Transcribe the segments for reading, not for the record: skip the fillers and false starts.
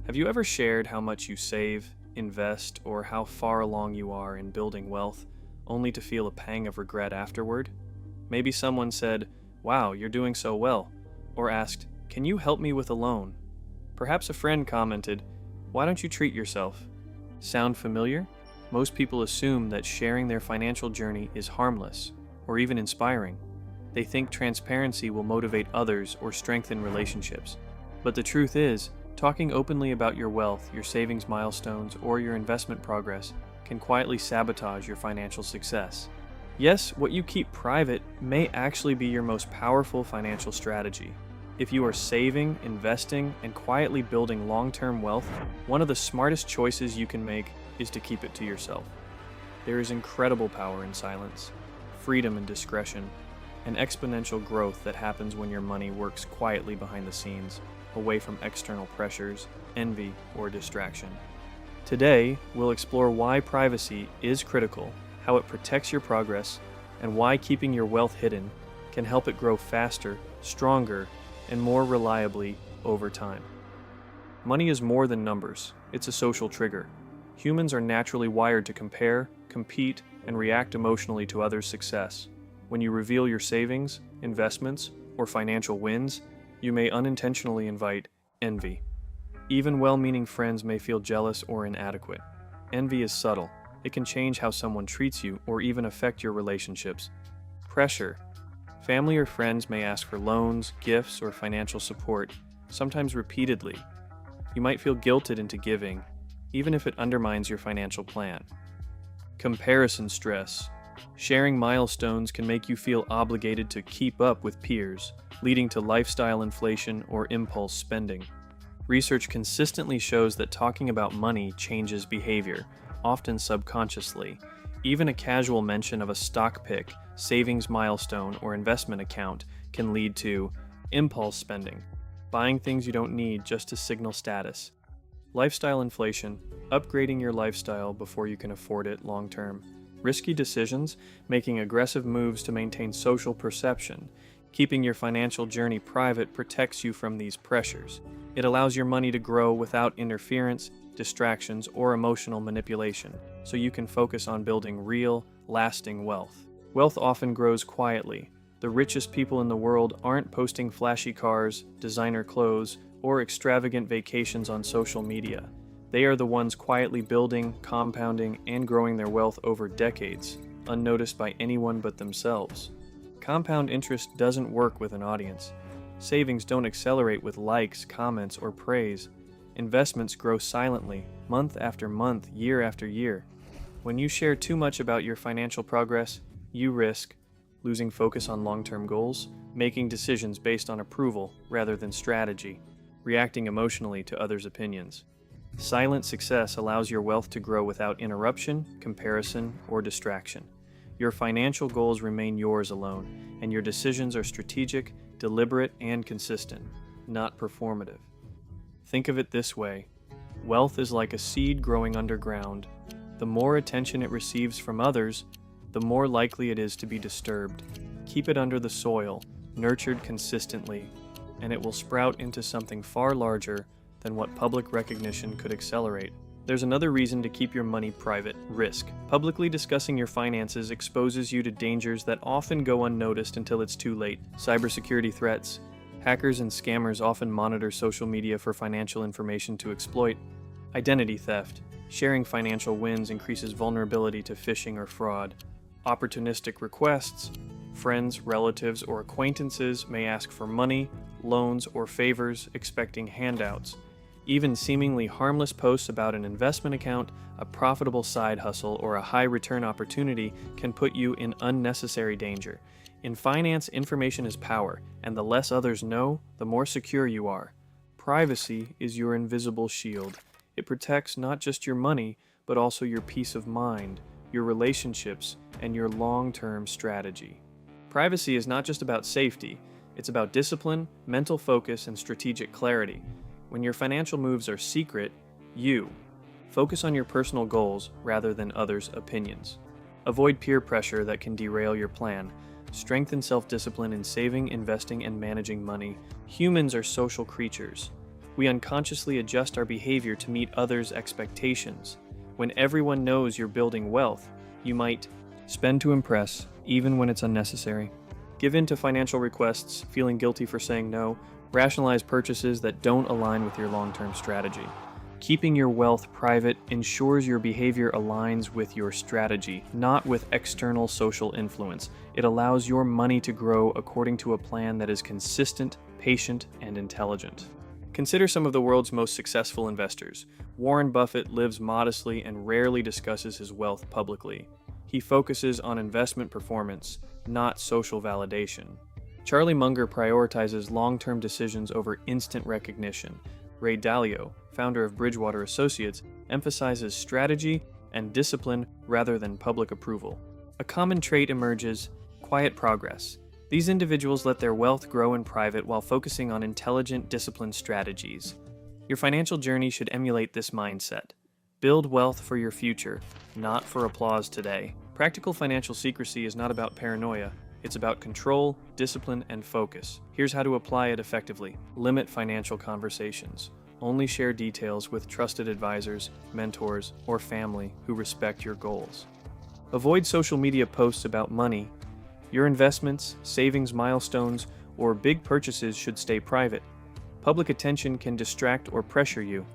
Have you ever shared how much you save, invest, or how far along you are in building wealth, only to feel a pang of regret afterward? Maybe someone said, "Wow, you're doing so well," or asked, "Can you help me with a loan?" Perhaps a friend commented, "Why don't you treat yourself?" Sound familiar? Most people assume that sharing their financial journey is harmless, or even inspiring. They think transparency will motivate others or strengthen relationships. But the truth is, talking openly about your wealth, your savings milestones, or your investment progress can quietly sabotage your financial success. Yes, what you keep private may actually be your most powerful financial strategy. If you are saving, investing, and quietly building long-term wealth, one of the smartest choices you can make is to keep it to yourself. There is incredible power in silence, freedom in discretion, and exponential growth that happens when your money works quietly behind the scenes, away from external pressures, envy, or distraction. Today, we'll explore why privacy is critical, how it protects your progress, and why keeping your wealth hidden can help it grow faster, stronger, and more reliably over time. Money is more than numbers. It's a social trigger. Humans are naturally wired to compare, compete, and react emotionally to others' success. When you reveal your savings, investments, or financial wins, you may unintentionally invite envy. Even well-meaning friends may feel jealous or inadequate. Envy is subtle. It can change how someone treats you or even affect your relationships. Pressure. Family or friends may ask for loans, gifts, or financial support, sometimes repeatedly. You might feel guilted into giving, even if it undermines your financial plan. Comparison stress. Sharing milestones can make you feel obligated to keep up with peers, leading to lifestyle inflation or impulse spending. Research consistently shows that talking about money changes behavior, often subconsciously. Even a casual mention of a stock pick, savings milestone, or investment account can lead to impulse spending, buying things you don't need just to signal status. Lifestyle inflation, upgrading your lifestyle before you can afford it long term. Risky decisions, making aggressive moves to maintain social perception. Keeping your financial journey private protects you from these pressures. It allows your money to grow without interference, distractions, or emotional manipulation, so you can focus on building real, lasting wealth. Wealth often grows quietly. The richest people in the world aren't posting flashy cars, designer clothes, or extravagant vacations on social media. They are the ones quietly building, compounding, and growing their wealth over decades, unnoticed by anyone but themselves. Compound interest doesn't work with an audience. Savings don't accelerate with likes, comments, or praise. Investments grow silently, month after month, year after year. When you share too much about your financial progress, you risk losing focus on long-term goals, making decisions based on approval rather than strategy, reacting emotionally to others' opinions. Silent success allows your wealth to grow without interruption, comparison, or distraction. Your financial goals remain yours alone, and your decisions are strategic, deliberate, and consistent, not performative. Think of it this way: wealth is like a seed growing underground. The more attention it receives from others, the more likely it is to be disturbed. Keep it under the soil, nurtured consistently, and it will sprout into something far larger than what public recognition could accelerate. There's another reason to keep your money private: risk. Publicly discussing your finances exposes you to dangers that often go unnoticed until it's too late. Cybersecurity threats. Hackers and scammers often monitor social media for financial information to exploit. Identity theft. Sharing financial wins increases vulnerability to phishing or fraud. Opportunistic requests. Friends, relatives, or acquaintances may ask for money, loans, or favors, expecting handouts. Even seemingly harmless posts about an investment account, a profitable side hustle, or a high return opportunity can put you in unnecessary danger. In finance, information is power, and the less others know, the more secure you are. Privacy is your invisible shield. It protects not just your money, but also your peace of mind, your relationships, and your long-term strategy. Privacy is not just about safety, it's about discipline, mental focus, and strategic clarity. When your financial moves are secret, you focus on your personal goals rather than others' opinions. Avoid peer pressure that can derail your plan. Strengthen self-discipline in saving, investing, and managing money. Humans are social creatures. We unconsciously adjust our behavior to meet others' expectations. When everyone knows you're building wealth, you might spend to impress, even when it's unnecessary. Give in to financial requests, feeling guilty for saying no. Rationalize purchases that don't align with your long-term strategy. Keeping your wealth private ensures your behavior aligns with your strategy, not with external social influence. It allows your money to grow according to a plan that is consistent, patient, and intelligent. Consider some of the world's most successful investors. Warren Buffett lives modestly and rarely discusses his wealth publicly. He focuses on investment performance, not social validation. Charlie Munger prioritizes long-term decisions over instant recognition. Ray Dalio, founder of Bridgewater Associates, emphasizes strategy and discipline rather than public approval. A common trait emerges: quiet progress. These individuals let their wealth grow in private while focusing on intelligent, disciplined strategies. Your financial journey should emulate this mindset. Build wealth for your future, not for applause today. Practical financial secrecy is not about paranoia. It's about control, discipline, and focus. Here's how to apply it effectively. Limit financial conversations. Only share details with trusted advisors, mentors, or family who respect your goals. Avoid social media posts about money. Your investments, savings milestones, or big purchases should stay private. Public attention can distract or pressure you.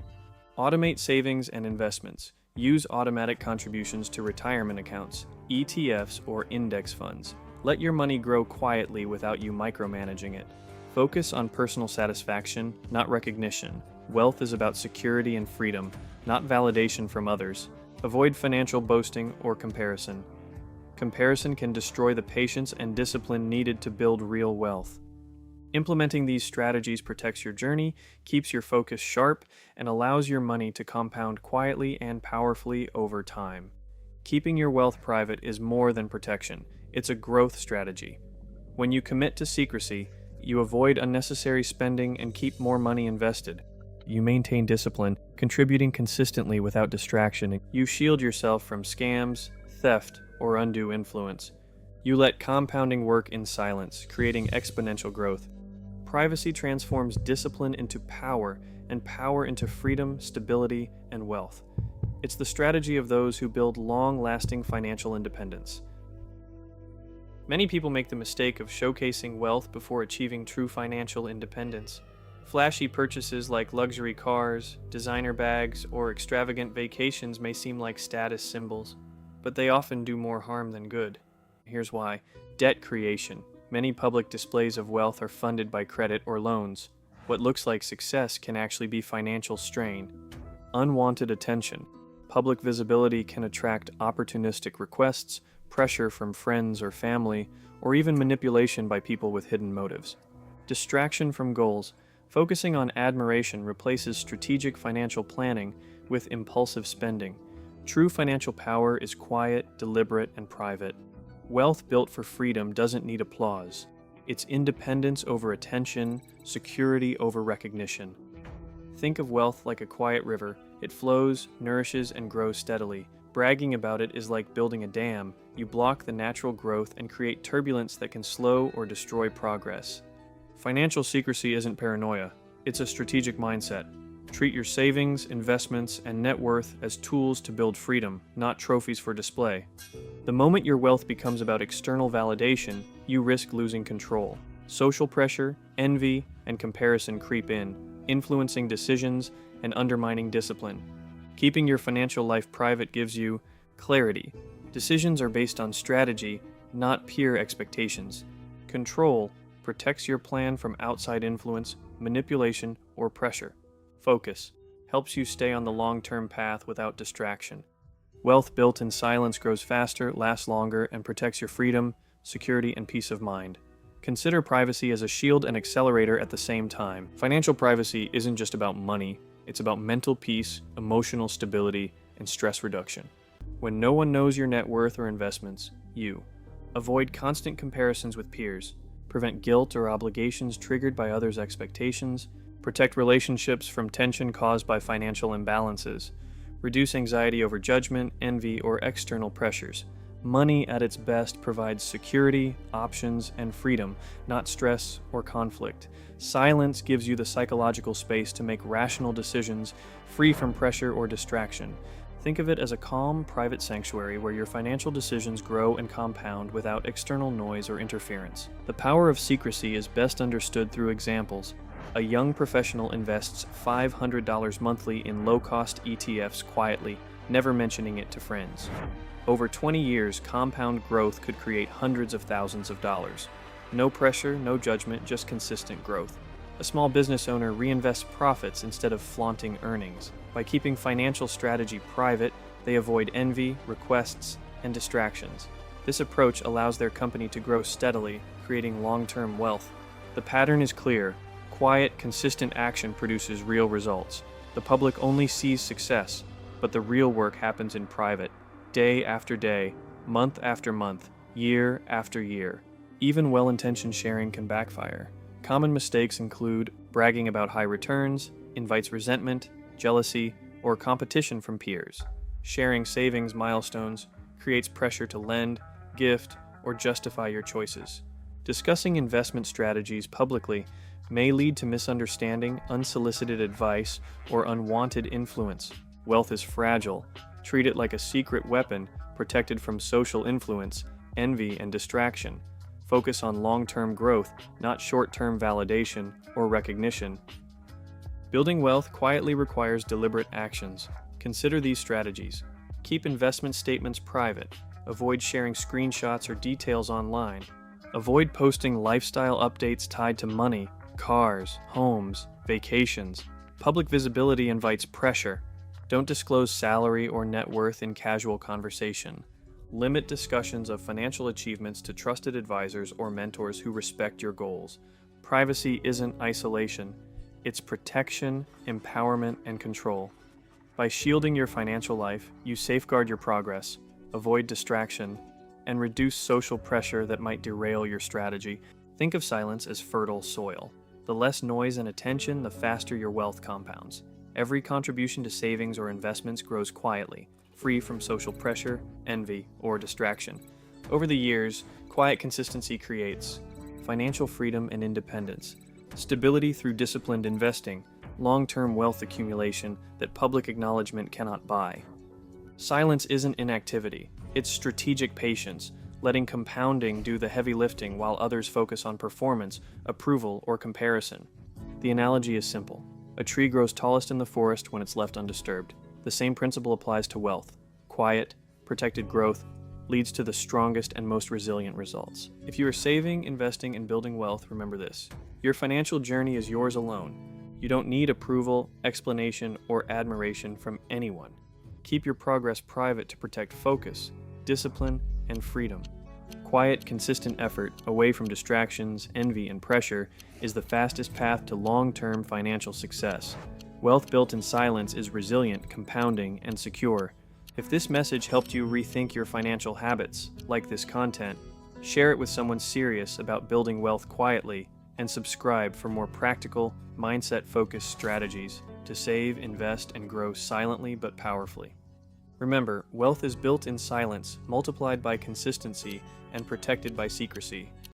Automate savings and investments. Use automatic contributions to retirement accounts, ETFs, or index funds. Let your money grow quietly without you micromanaging it. Focus on personal satisfaction, not recognition. Wealth is about security and freedom, not validation from others. Avoid financial boasting or comparison. Comparison can destroy the patience and discipline needed to build real wealth. Implementing these strategies protects your journey, keeps your focus sharp, and allows your money to compound quietly and powerfully over time. Keeping your wealth private is more than protection. It's a growth strategy. When you commit to secrecy, you avoid unnecessary spending and keep more money invested. You maintain discipline, contributing consistently without distraction. You shield yourself from scams, theft, or undue influence. You let compounding work in silence, creating exponential growth. Privacy transforms discipline into power, and power into freedom, stability, and wealth. It's the strategy of those who build long-lasting financial independence. Many people make the mistake of showcasing wealth before achieving true financial independence. Flashy purchases like luxury cars, designer bags, or extravagant vacations may seem like status symbols, but they often do more harm than good. Here's why. Debt creation. Many public displays of wealth are funded by credit or loans. What looks like success can actually be financial strain. Unwanted attention. Public visibility can attract opportunistic requests, pressure from friends or family, or even manipulation by people with hidden motives. Distraction from goals. Focusing on admiration replaces strategic financial planning with impulsive spending. True financial power is quiet, deliberate, and private. Wealth built for freedom doesn't need applause. It's independence over attention, security over recognition. Think of wealth like a quiet river. It flows, nourishes, and grows steadily. Bragging about it is like building a dam. You block the natural growth and create turbulence that can slow or destroy progress. Financial secrecy isn't paranoia. It's a strategic mindset. Treat your savings, investments, and net worth as tools to build freedom, not trophies for display. The moment your wealth becomes about external validation, you risk losing control. Social pressure, envy, and comparison creep in, influencing decisions and undermining discipline. Keeping your financial life private gives you clarity. Decisions are based on strategy, not peer expectations. Control protects your plan from outside influence, manipulation, or pressure. Focus helps you stay on the long-term path without distraction. Wealth built in silence grows faster, lasts longer, and protects your freedom, security, and peace of mind. Consider privacy as a shield and accelerator at the same time. Financial privacy isn't just about money, it's about mental peace, emotional stability, and stress reduction. When no one knows your net worth or investments, you avoid constant comparisons with peers, prevent guilt or obligations triggered by others' expectations, protect relationships from tension caused by financial imbalances, reduce anxiety over judgment, envy, or external pressures. Money at its best provides security, options, and freedom, not stress or conflict. Silence gives you the psychological space to make rational decisions, free from pressure or distraction. Think of it as a calm, private sanctuary where your financial decisions grow and compound without external noise or interference. The power of secrecy is best understood through examples. A young professional invests $500 monthly in low-cost ETFs quietly, never mentioning it to friends. Over 20 years, compound growth could create hundreds of thousands of dollars. No pressure, no judgment, just consistent growth. A small business owner reinvests profits instead of flaunting earnings. By keeping financial strategy private, they avoid envy, requests, and distractions. This approach allows their company to grow steadily, creating long-term wealth. The pattern is clear. Quiet, consistent action produces real results. The public only sees success, but the real work happens in private. Day after day, month after month, year after year. Even well-intentioned sharing can backfire. Common mistakes include bragging about high returns, invites resentment, jealousy, or competition from peers. Sharing savings milestones creates pressure to lend, gift, or justify your choices. Discussing investment strategies publicly may lead to misunderstanding, unsolicited advice, or unwanted influence. Wealth is fragile. Treat it like a secret weapon protected from social influence, envy, and distraction. Focus on long-term growth, not short-term validation or recognition. Building wealth quietly requires deliberate actions. Consider these strategies. Keep investment statements private. Avoid sharing screenshots or details online. Avoid posting lifestyle updates tied to money, cars, homes, vacations. Public visibility invites pressure. Don't disclose salary or net worth in casual conversation. Limit discussions of financial achievements to trusted advisors or mentors who respect your goals. Privacy isn't isolation. It's protection, empowerment, and control. By shielding your financial life, you safeguard your progress, avoid distraction, and reduce social pressure that might derail your strategy. Think of silence as fertile soil. The less noise and attention, the faster your wealth compounds. Every contribution to savings or investments grows quietly, free from social pressure, envy, or distraction. Over the years, quiet consistency creates financial freedom and independence, stability through disciplined investing, long-term wealth accumulation that public acknowledgement cannot buy. Silence isn't inactivity, it's strategic patience, letting compounding do the heavy lifting while others focus on performance, approval, or comparison. The analogy is simple. A tree grows tallest in the forest when it's left undisturbed. The same principle applies to wealth. Quiet, protected growth leads to the strongest and most resilient results. If you are saving, investing, and building wealth, remember this. Your financial journey is yours alone. You don't need approval, explanation, or admiration from anyone. Keep your progress private to protect focus, discipline, and freedom. Quiet, consistent effort, away from distractions, envy, and pressure, is the fastest path to long-term financial success. Wealth built in silence is resilient, compounding, and secure. If this message helped you rethink your financial habits, like this content, share it with someone serious about building wealth quietly, and subscribe for more practical, mindset-focused strategies to save, invest, and grow silently but powerfully. Remember, wealth is built in silence, multiplied by consistency, and protected by secrecy.